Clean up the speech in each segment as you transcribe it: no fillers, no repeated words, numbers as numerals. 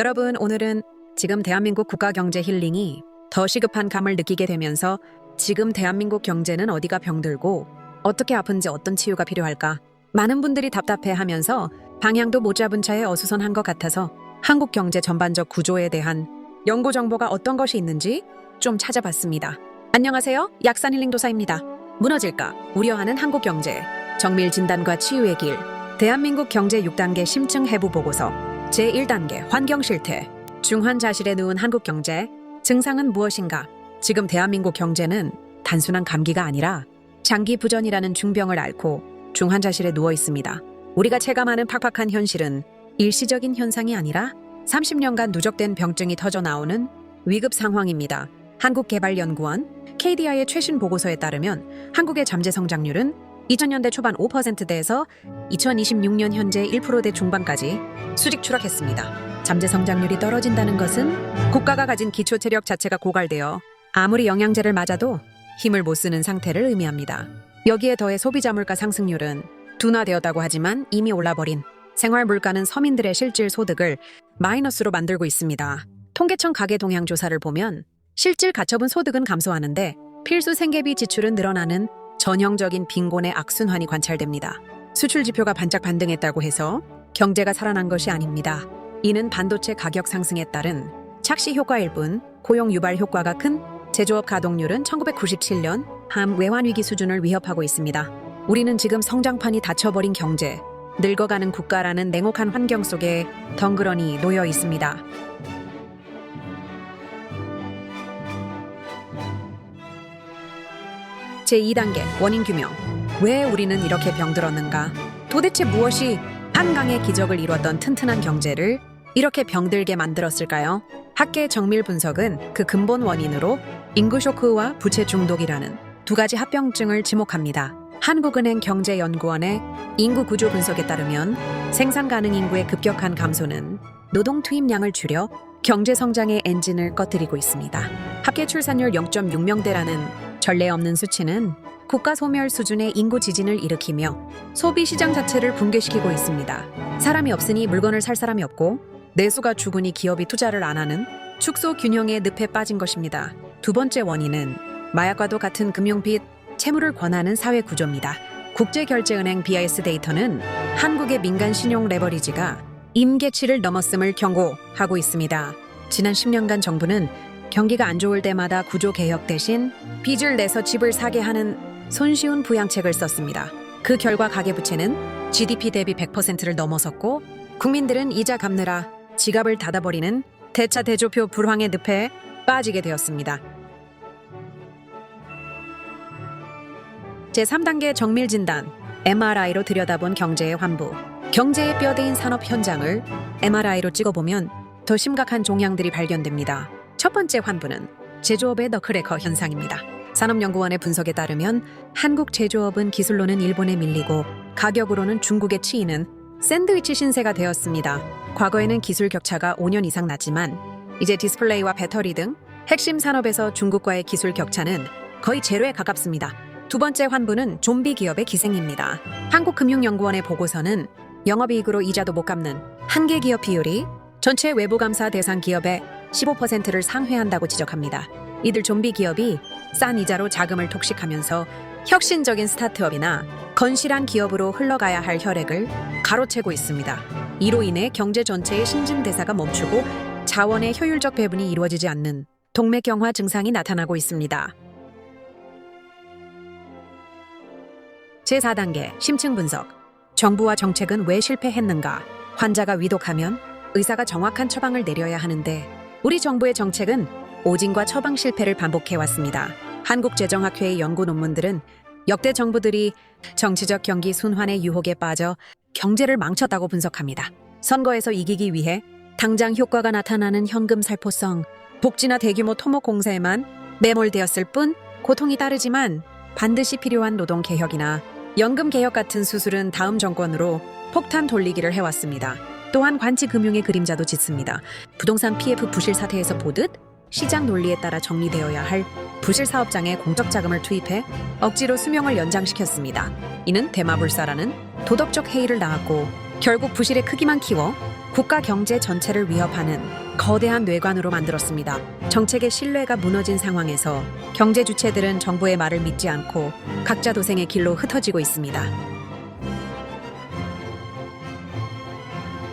여러분, 오늘은 지금 대한민국 국가 경제 힐링이 더 시급한 감을 느끼게 되면서 지금 대한민국 경제는 어디가 병들고 어떻게 아픈지 어떤 치유가 필요할까? 많은 분들이 답답해하면서 방향도 못 잡은 채에 어수선한 것 같아서 한국 경제 전반적 구조에 대한 연구 정보가 어떤 것이 있는지 좀 찾아봤습니다. 안녕하세요. 약산 힐링 도사입니다. 무너질까 우려하는 한국 경제, 정밀 진단과 치유의 길, 대한민국 경제 6단계 심층 해부 보고서, 제1단계 환경 실태, 중환자실에 누운 한국 경제, 증상은 무엇인가? 지금 대한민국 경제는 단순한 감기가 아니라 장기 부전이라는 중병을 앓고 중환자실에 누워 있습니다. 우리가 체감하는 팍팍한 현실은 일시적인 현상이 아니라 30년간 누적된 병증이 터져 나오는 위급 상황입니다. 한국개발연구원 KDI의 최신 보고서에 따르면 한국의 잠재 성장률은 2000년대 초반 5%대에서 2026년 현재 1%대 중반까지 수직 추락했습니다. 잠재 성장률이 떨어진다는 것은 국가가 가진 기초 체력 자체가 고갈되어 아무리 영양제를 맞아도 힘을 못 쓰는 상태를 의미합니다. 여기에 더해 소비자 물가 상승률은 둔화되었다고 하지만 이미 올라버린 생활 물가는 서민들의 실질 소득을 마이너스로 만들고 있습니다. 통계청 가계 동향 조사를 보면 실질 가처분 소득은 감소하는데 필수 생계비 지출은 늘어나는 전형적인 빈곤의 악순환이 관찰됩니다. 수출 지표가 반짝 반등했다고 해서 경제가 살아난 것이 아닙니다. 이는 반도체 가격 상승에 따른 착시 효과일 뿐 고용 유발 효과가 큰 제조업 가동률은 1997년 함 외환 위기 수준을 위협하고 있습니다. 우리는 지금 성장판이 닫혀버린 경제, 늙어가는 국가라는 냉혹한 환경 속에 덩그러니 놓여 있습니다. 제2단계 원인 규명. 왜 우리는 이렇게 병들었는가? 도대체 무엇이 한강의 기적을 이뤘던 튼튼한 경제를 이렇게 병들게 만들었을까요? 학계 정밀 분석은 그 근본 원인으로 인구 쇼크와 부채 중독이라는 두 가지 합병증을 지목합니다. 한국은행 경제연구원의 인구 구조 분석에 따르면 생산 가능 인구의 급격한 감소는 노동 투입량을 줄여 경제 성장의 엔진을 꺼뜨리고 있습니다. 합계 출산율 0.6명대라는 전례 없는 수치는 국가 소멸 수준의 인구 지진을 일으키며 소비 시장 자체를 붕괴시키고 있습니다. 사람이 없으니 물건을 살 사람이 없고 내수가 죽으니 기업이 투자를 안 하는 축소 균형의 늪에 빠진 것입니다. 두 번째 원인은 마약과도 같은 금융빚, 채무를 권하는 사회 구조입니다. 국제결제은행 BIS 데이터는 한국의 민간 신용 레버리지가 임계치를 넘었음을 경고하고 있습니다. 지난 10년간 정부는 경기가 안 좋을 때마다 구조 개혁 대신 빚을 내서 집을 사게 하는 손쉬운 부양책을 썼습니다. 그 결과 가계부채는 GDP 대비 100%를 넘어섰고 국민들은 이자 갚느라 지갑을 닫아버리는 대차대조표 불황의 늪에 빠지게 되었습니다. 제3단계 정밀진단, MRI로 들여다본 경제의 환부. 경제의 뼈대인 산업 현장을 MRI로 찍어보면 더 심각한 종양들이 발견됩니다. 첫 번째 환부는 제조업의 너클래커 현상입니다. 산업연구원의 분석에 따르면 한국 제조업은 기술로는 일본에 밀리고 가격으로는 중국에 치이는 샌드위치 신세가 되었습니다. 과거에는 기술 격차가 5년 이상 났지만 이제 디스플레이와 배터리 등 핵심 산업에서 중국과의 기술 격차는 거의 제로에 가깝습니다. 두 번째 환부는 좀비 기업의 기생입니다. 한국금융연구원의 보고서는 영업이익으로 이자도 못 갚는 한계 기업 비율이 전체 외부감사 대상 기업의 15%를 상회한다고 지적합니다. 이들 좀비 기업이 싼 이자로 자금을 독식하면서 혁신적인 스타트업이나 건실한 기업으로 흘러가야 할 혈액을 가로채고 있습니다. 이로 인해 경제 전체의 신진대사가 멈추고 자원의 효율적 배분이 이루어지지 않는 동맥경화 증상이 나타나고 있습니다. 제4단계 심층 분석. 정부와 정책은 왜 실패했는가? 환자가 위독하면 의사가 정확한 처방을 내려야 하는데 우리 정부의 정책은 오진과 처방 실패를 반복해왔습니다. 한국재정학회의 연구 논문들은 역대 정부들이 정치적 경기 순환의 유혹에 빠져 경제를 망쳤다고 분석합니다. 선거에서 이기기 위해 당장 효과가 나타나는 현금 살포성, 복지나 대규모 토목 공사에만 매몰되었을 뿐 고통이 따르지만 반드시 필요한 노동 개혁이나 연금 개혁 같은 수술은 다음 정권으로 폭탄 돌리기를 해왔습니다. 또한 관치금융의 그림자도 짙습니다. 부동산 PF 부실 사태에서 보듯 시장 논리에 따라 정리되어야 할 부실 사업장에 공적 자금을 투입해 억지로 수명을 연장시켰습니다. 이는 대마불사라는 도덕적 해이를 낳았고 결국 부실의 크기만 키워 국가 경제 전체를 위협하는 거대한 뇌관으로 만들었습니다. 정책의 신뢰가 무너진 상황에서 경제 주체들은 정부의 말을 믿지 않고 각자 도생의 길로 흩어지고 있습니다.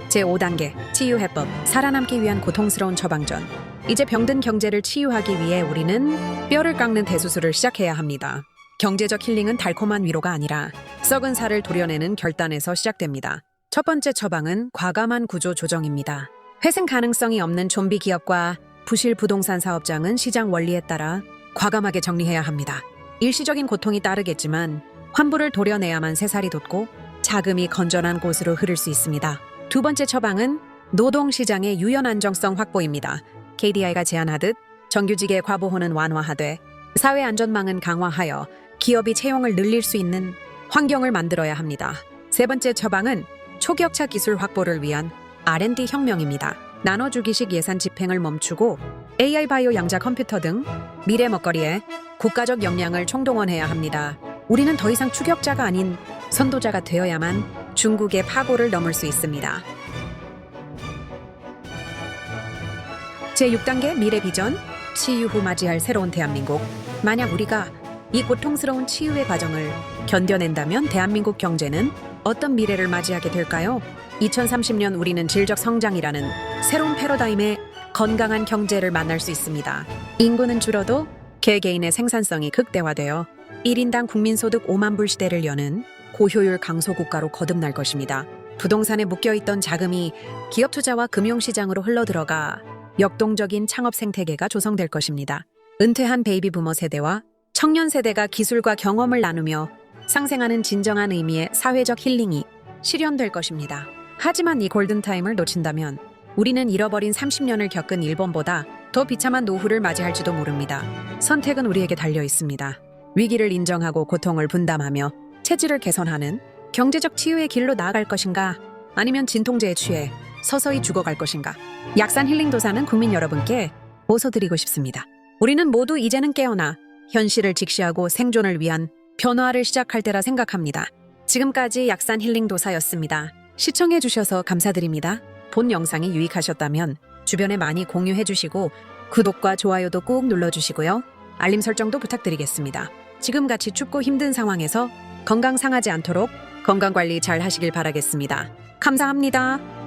제5단계 치유해법, 살아남기 위한 고통스러운 처방전. 이제 병든 경제를 치유하기 위해 우리는 뼈를 깎는 대수술을 시작해야 합니다. 경제적 힐링은 달콤한 위로가 아니라 썩은 살을 도려내는 결단에서 시작됩니다. 첫 번째 처방은 과감한 구조 조정입니다. 회생 가능성이 없는 좀비 기업과 부실 부동산 사업장은 시장 원리에 따라 과감하게 정리해야 합니다. 일시적인 고통이 따르겠지만 환부를 도려내야만 새살이 돋고 자금이 건전한 곳으로 흐를 수 있습니다. 두 번째 처방은 노동시장의 유연 안정성 확보입니다. KDI가 제안하듯 정규직의 과보호는 완화하되 사회 안전망은 강화하여 기업이 채용을 늘릴 수 있는 환경을 만들어야 합니다. 세 번째 처방은 초격차 기술 확보를 위한 R&D 혁명입니다. 나눠주기식 예산 집행을 멈추고 AI 바이오 양자 컴퓨터 등 미래 먹거리에 국가적 역량을 총동원해야 합니다. 우리는 더 이상 추격자가 아닌 선도자가 되어야만 중국의 파고를 넘을 수 있습니다. 제6단계 미래 비전, 치유 후 맞이할 새로운 대한민국. 만약 우리가 이 고통스러운 치유의 과정을 견뎌낸다면 대한민국 경제는 어떤 미래를 맞이하게 될까요? 2030년 우리는 질적 성장이라는 새로운 패러다임의 건강한 경제를 만날 수 있습니다. 인구는 줄어도 개개인의 생산성이 극대화되어 1인당 국민소득 5만 불 시대를 여는 고효율 강소국가로 거듭날 것입니다. 부동산에 묶여있던 자금이 기업 투자와 금융시장으로 흘러들어가 역동적인 창업 생태계가 조성될 것입니다. 은퇴한 베이비 부머 세대와 청년 세대가 기술과 경험을 나누며 상생하는 진정한 의미의 사회적 힐링이 실현될 것입니다. 하지만 이 골든타임을 놓친다면 우리는 잃어버린 30년을 겪은 일본보다 더 비참한 노후를 맞이할지도 모릅니다. 선택은 우리에게 달려 있습니다. 위기를 인정하고 고통을 분담하며 체질을 개선하는 경제적 치유의 길로 나아갈 것인가, 아니면 진통제에 취해 서서히 죽어갈 것인가. 약산 힐링 도사는 국민 여러분께 호소드리고 싶습니다. 우리는 모두 이제는 깨어나 현실을 직시하고 생존을 위한 변화를 시작할 때라 생각합니다. 지금까지 약산 힐링 도사였습니다. 시청해주셔서 감사드립니다. 본 영상이 유익하셨다면 주변에 많이 공유해주시고 구독과 좋아요도 꾹 눌러주시고요. 알림 설정도 부탁드리겠습니다. 지금같이 춥고 힘든 상황에서 건강 상하지 않도록 건강관리 잘 하시길 바라겠습니다. 감사합니다.